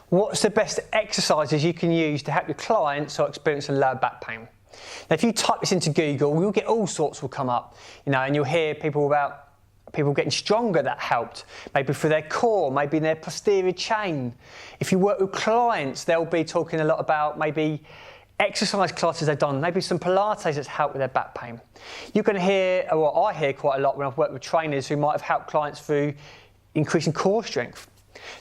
What's the best exercises you can use to help your clients who are experiencing lower back pain? Now, if you type this into Google, you'll get all sorts will come up, and you'll hear people getting stronger that helped, maybe for their core, maybe in their posterior chain. If you work with clients, they'll be talking a lot about maybe exercise classes they've done, maybe some Pilates that's helped with their back pain. You're going to hear, or I hear quite a lot when I've worked with trainers who might have helped clients through increasing core strength.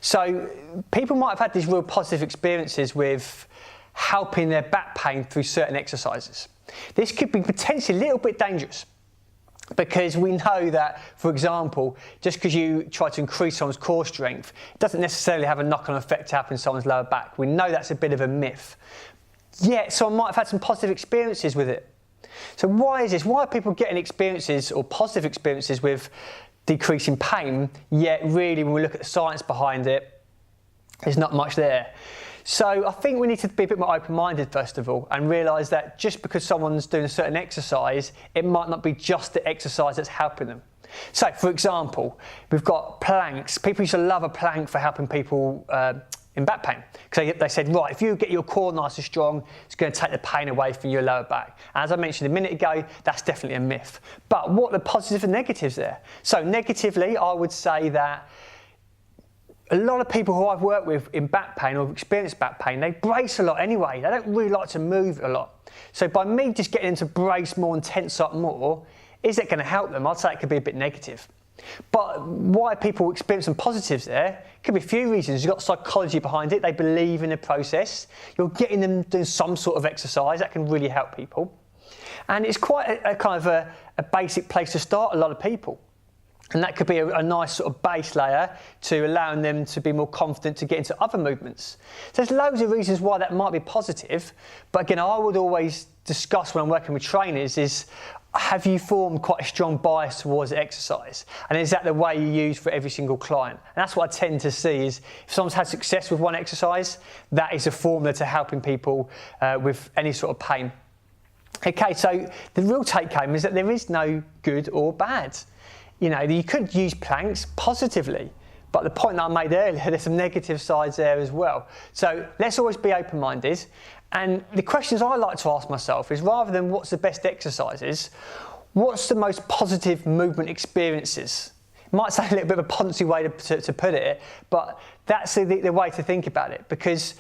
So people might have had these real positive experiences with helping their back pain through certain exercises. This could be potentially a little bit dangerous because we know that, for example, just because you try to increase someone's core strength, it doesn't necessarily have a knock-on effect to helping someone's lower back. We know that's a bit of a myth. Yet someone might have had some positive experiences with it. So why is this? Why are people getting experiences or positive experiences with decreasing pain, yet really when we look at the science behind it, there's not much there? So I think we need to be a bit more open-minded first of all and realise that just because someone's doing a certain exercise, it might not be just the exercise that's helping them. So for example, we've got planks. People used to love a plank for helping people in back pain. Because they said, right, if you get your core nice and strong, it's going to take the pain away from your lower back. And as I mentioned a minute ago, that's definitely a myth. But what are the positives and negatives there? So negatively, I would say that a lot of people who I've worked with in back pain or have experienced back pain, they brace a lot anyway. They don't really like to move a lot. So by me just getting them to brace more and tense up more, is it going to help them? I'd say it could be a bit negative. But why people experience some positives there could be a few reasons. You've got psychology behind it. They believe in the process. You're getting them doing some sort of exercise that can really help people. And it's quite a kind of a basic place to start a lot of people. And that could be a nice sort of base layer to allowing them to be more confident to get into other movements. So there's loads of reasons why that might be positive. But again, I would always discuss when I'm working with trainers is, have you formed quite a strong bias towards exercise? And is that the way you use for every single client? And that's what I tend to see is if someone's had success with one exercise, that is a formula to helping people with any sort of pain. Okay, so the real take home is that there is no good or bad. You could use planks positively, but the point that I made earlier, there's some negative sides there as well. So let's always be open-minded. And the questions I like to ask myself is, rather than what's the best exercises, what's the most positive movement experiences? It might sound a little bit of a poncy way to put it, but that's the way to think about it, because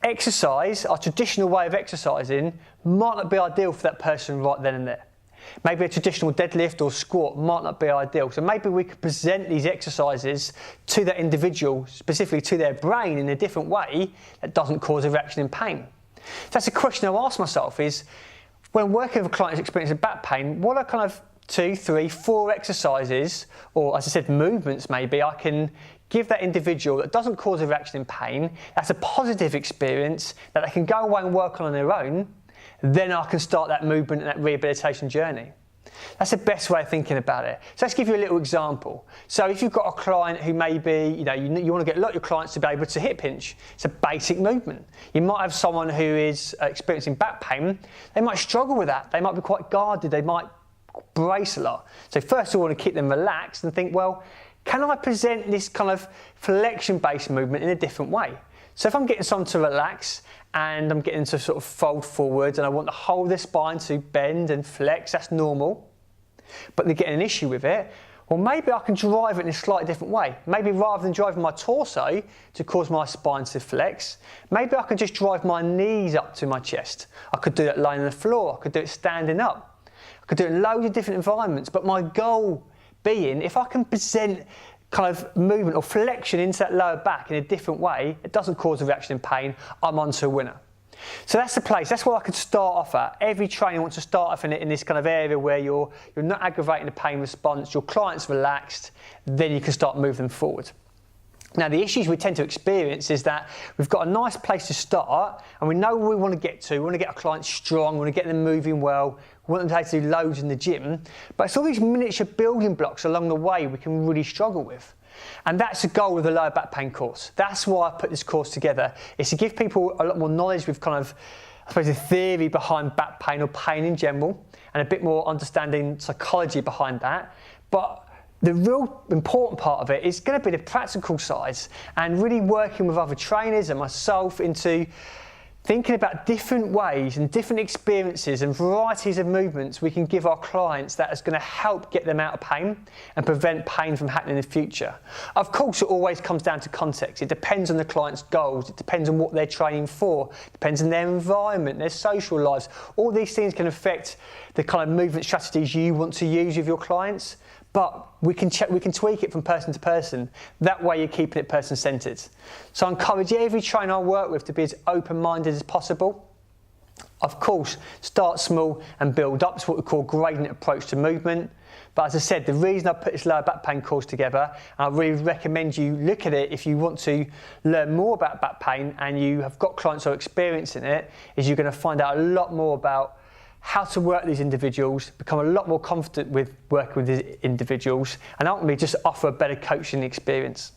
exercise, our traditional way of exercising, might not be ideal for that person right then and there. Maybe a traditional deadlift or squat might not be ideal. So maybe we could present these exercises to that individual, specifically to their brain, in a different way that doesn't cause a reaction in pain. So that's a question I ask myself is, when working with a client who's experiencing back pain, what are kind of 2, 3, 4 exercises, or as I said, movements maybe, I can give that individual that doesn't cause a reaction in pain, that's a positive experience that they can go away and work on their own, then I can start that movement and that rehabilitation journey. That's the best way of thinking about it. So let's give you a little example. So if you've got a client who maybe, you want to get a lot of your clients to be able to hip hinge. It's a basic movement. You might have someone who is experiencing back pain. They might struggle with that. They might be quite guarded. They might brace a lot. So first of all, I want to keep them relaxed and think, well, can I present this kind of flexion-based movement in a different way? So if I'm getting someone to relax and I'm getting to sort of fold forward and I want to hold their spine to bend and flex, that's normal. But they're getting an issue with it, well, maybe I can drive it in a slightly different way. Maybe rather than driving my torso to cause my spine to flex, maybe I can just drive my knees up to my chest. I could do that lying on the floor. I could do it standing up. I could do it in loads of different environments. But my goal being, if I can present kind of movement or flexion into that lower back in a different way, it doesn't cause a reaction in pain, I'm on to a winner. So that's the place, that's where I could start off at. Every trainer wants to start off in this kind of area where you're not aggravating the pain response, your client's relaxed, then you can start moving them forward. Now the issues we tend to experience is that we've got a nice place to start and we know where we want to get to. We want to get our clients strong, we want to get them moving well, we want them to do loads in the gym, but it's all these miniature building blocks along the way we can really struggle with. And that's the goal of the lower back pain course. That's why I put this course together, is to give people a lot more knowledge with kind of, I suppose, the theory behind back pain or pain in general, and a bit more understanding psychology behind that. But the real important part of it is going to be the practical side and really working with other trainers and myself into thinking about different ways and different experiences and varieties of movements we can give our clients that is going to help get them out of pain and prevent pain from happening in the future. Of course, it always comes down to context. It depends on the client's goals. It depends on what they're training for. It depends on their environment, their social lives. All these things can affect the kind of movement strategies you want to use with your clients. But we can tweak it from person to person. That way you're keeping it person-centred. So I encourage every trainer I work with to be as open-minded as possible. Of course, start small and build up. It's what we call gradient approach to movement. But as I said, the reason I put this lower back pain course together, and I really recommend you look at it if you want to learn more about back pain and you have got clients who are experiencing it, is you're going to find out a lot more about how to work these individuals, become a lot more confident with working with these individuals, and ultimately just offer a better coaching experience.